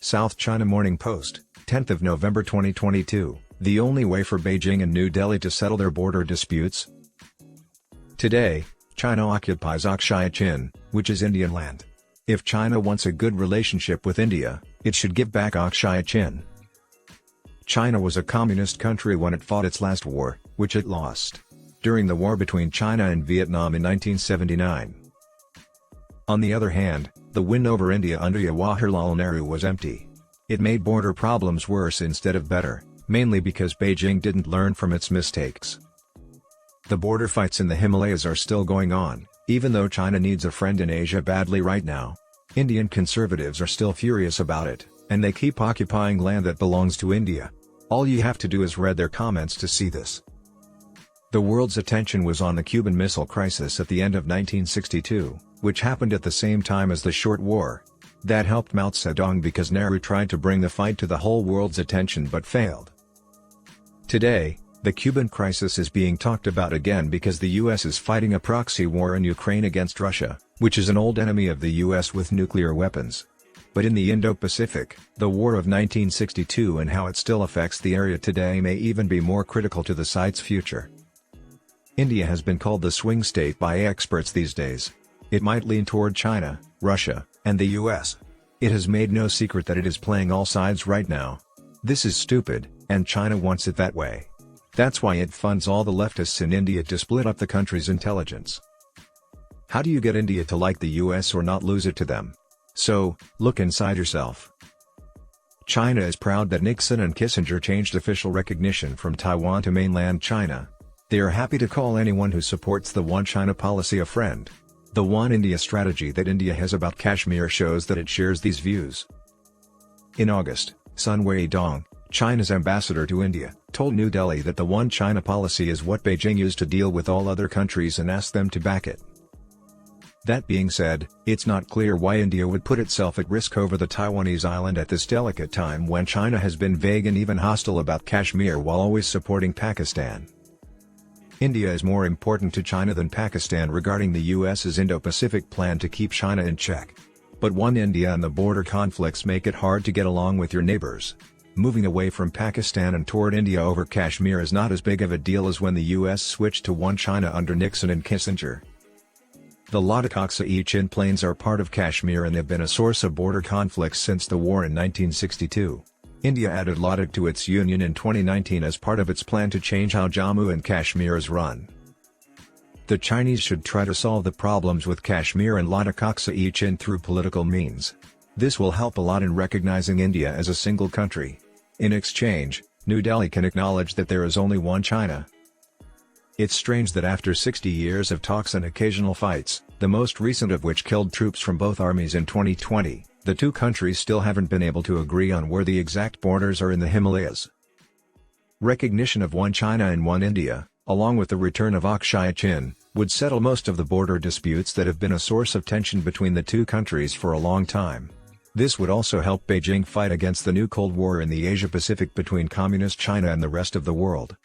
South China Morning Post, 10th of November 2022, the only way for Beijing and New Delhi to settle their border disputes? Today, China occupies Akshai Chin, which is Indian land. If China wants a good relationship with India, it should give back Akshai Chin. China was a communist country when it fought its last war, which it lost during the war between China and Vietnam in 1979. On the other hand, the win over India under Jawaharlal Nehru was empty. It made border problems worse instead of better, mainly because Beijing didn't learn from its mistakes. The border fights in the Himalayas are still going on, even though China needs a friend in Asia badly right now. Indian conservatives are still furious about it, and they keep occupying land that belongs to India. All you have to do is read their comments to see this. The world's attention was on the Cuban Missile Crisis at the end of 1962, which happened at the same time as the Short War. That helped Mao Zedong because Nehru tried to bring the fight to the whole world's attention but failed. Today, the Cuban crisis is being talked about again because the US is fighting a proxy war in Ukraine against Russia, which is an old enemy of the US with nuclear weapons. But in the Indo-Pacific, the War of 1962 and how it still affects the area today may even be more critical to the site's future. India has been called the swing state by experts these days. It might lean toward China, Russia, and the US. It has made no secret that it is playing all sides right now. This is stupid, and China wants it that way. That's why it funds all the leftists in India to split up the country's intelligence. How do you get India to like the US or not lose it to them? So, look inside yourself. China is proud that Nixon and Kissinger changed official recognition from Taiwan to mainland China. They are happy to call anyone who supports the One China policy a friend. The One India strategy that India has about Kashmir shows that it shares these views. In August, Sun Weidong, China's ambassador to India, told New Delhi that the One China policy is what Beijing used to deal with all other countries and asked them to back it. That being said, it's not clear why India would put itself at risk over the Taiwanese island at this delicate time when China has been vague and even hostile about Kashmir while always supporting Pakistan. India is more important to China than Pakistan regarding the US's Indo-Pacific plan to keep China in check. But One India and the border conflicts make it hard to get along with your neighbors. Moving away from Pakistan and toward India over Kashmir is not as big of a deal as when the US switched to One China under Nixon and Kissinger. The Akshai Chin plains are part of Kashmir and have been a source of border conflicts since the war in 1962. India added Ladakh to its union in 2019 as part of its plan to change how Jammu and Kashmir is run. The Chinese should try to solve the problems with Kashmir and Akshai Chin through political means. This will help a lot in recognizing India as a single country. In exchange, New Delhi can acknowledge that there is only one China. It's strange that after 60 years of talks and occasional fights, the most recent of which killed troops from both armies in 2020, the two countries still haven't been able to agree on where the exact borders are in the Himalayas. Recognition of One China and One India, along with the return of Akshai Chin, would settle most of the border disputes that have been a source of tension between the two countries for a long time. This would also help Beijing fight against the new Cold War in the Asia-Pacific between Communist China and the rest of the world.